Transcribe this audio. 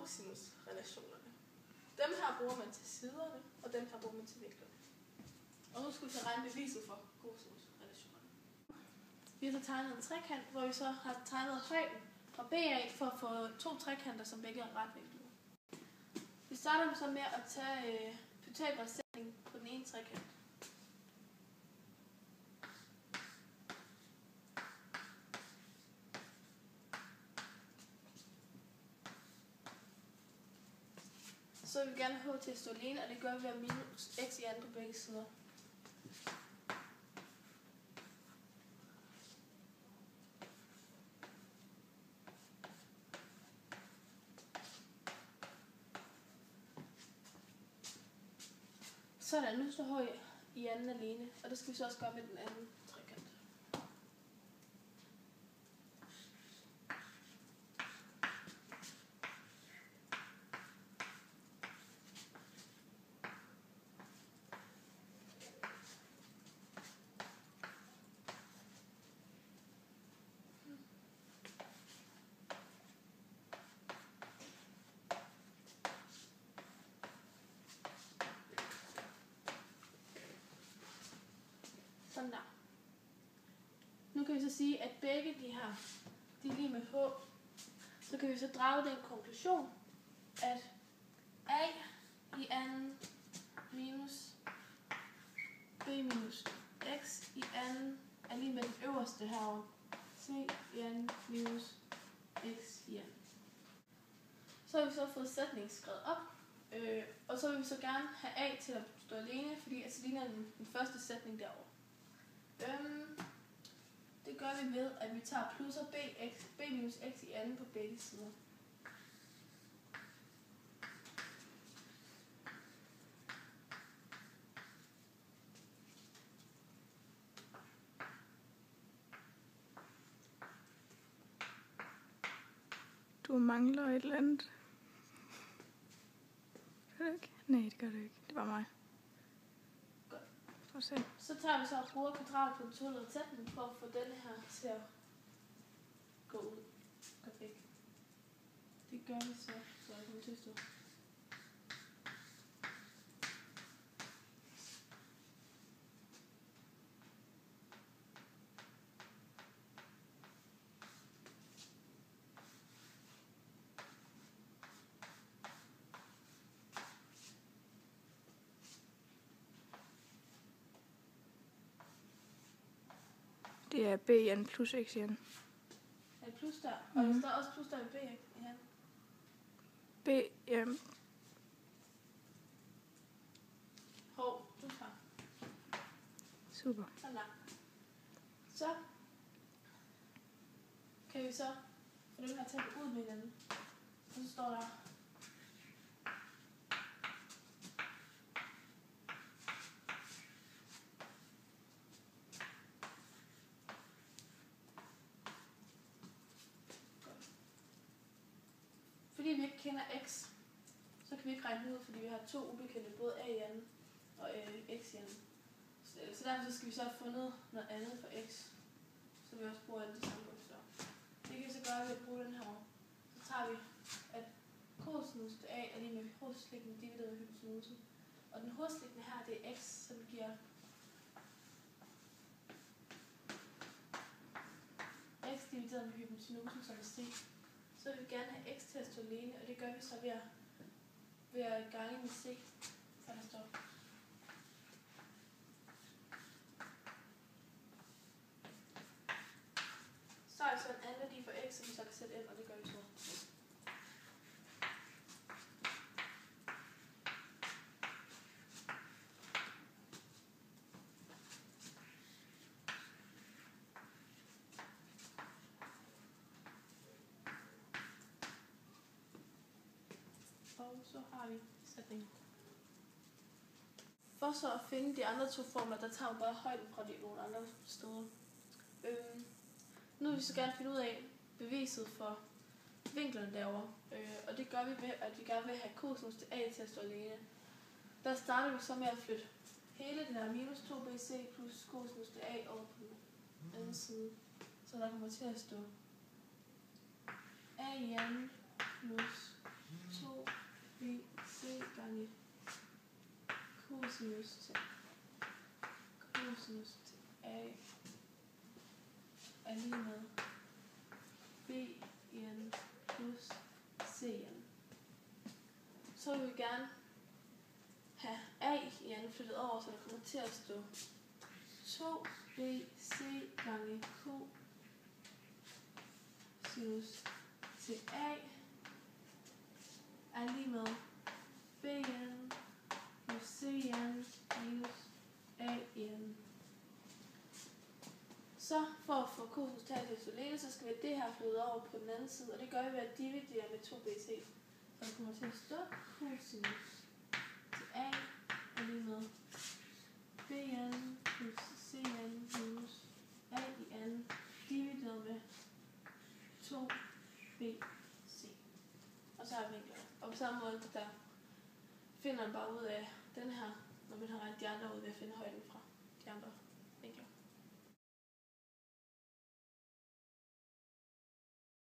cosinusrelationerne. Dem her bruger man til siderne, og dem her bruger man til vinklerne. Og nu skal vi så regne beviset for cosinusrelationerne. Vi har så tegnet en trekant, hvor vi så har tegnet højden fra BA for at få to trekanter, som begge er retvinklede. Vi starter så med at tage Pythagoras sætning på den ene trekant. Så vil vi gerne have h til at stå alene, og det gør vi ved at minus x i anden på begge sider. Sådan, nu står h i anden alene, og det skal vi så også gøre med den anden trekant. Sådan der. Nu kan vi så sige, at begge de her, de er lige med h. Så kan vi så drage den konklusion, at a i anden minus b minus x i anden er lige med den øverste herovre. C i anden minus x i anden. Så har vi så fået sætningen skrevet op. Og så vil vi så gerne have a til at stå alene, fordi altså ligner den første sætning derovre. Det gør vi ved, at vi tager plusser b minus x i anden på begge sider. Du mangler et eller andet. Gør du ikke? Nej, det gør du ikke. Det var mig. Godt. Prøv at se. Så tager vi så og bruger kvadratkvotienten sætning for at få denne her til at gå ud og væk. Det gør vi så jeg kommer til at stå. Det er b i anden plus x i anden. Er det plus der? Og der står også plus der ved b i anden. B, ja. Plus her. Super. Sådan der. Så kan vi så få dem her til at gå ud med hinanden. Og så står der fordi vi ikke kender x, så kan vi ikke regne ud, fordi vi har to ubekendte, både a i anden og x i anden. Så derfor skal vi så have fundet noget andet for x, så vi også bruger alle de samme bogstaver. Det kan vi så gøre ved at bruge den her. Så tager vi, at cosinus til a er lige med hovedstrækningen divideret med hypotenusen. Og den hovedstrækning her, det er x, som giver x divideret med hypotenusen, som er c. Så vil vi gerne have x til at stå alene, og det gør vi så ved at gange med c, så der står. Så er der så en anden værdi for x, som vi så kan sætte ind, og det gør vi så. Og så har vi sætningen. For så at finde de andre to formler, der tager vi bare højden fra nogle andre steder. Nu vil vi så gerne finde ud af beviset for vinklerne derovre. Og det gør vi ved, at vi gerne vil have cosinus til a til at stå alene. Der starter vi så med at flytte hele den her minus 2bc plus cosinus til a over på den anden side. Så der kommer til at stå a i anden plus 2bc gange cosinus til a er lige med bn plus cn. Så vil vi gerne have a i n flyttet over, så der kommer til at stå 2bc gange cosinus til a er lige med bn plus cn minus a i n. Så for at få cosinus til at isolere, så skal vi det her flytte over på den anden side, og det gør vi ved at dividere med 2bc. Så det kommer til at stå cosinus til a er lige med bn plus cn minus a i n divideret med 2bc. Og så er vinklet. Og på samme måde, der finder man bare ud af den her, når man har regnet de andre ud ved at finde højden fra de andre vinkler.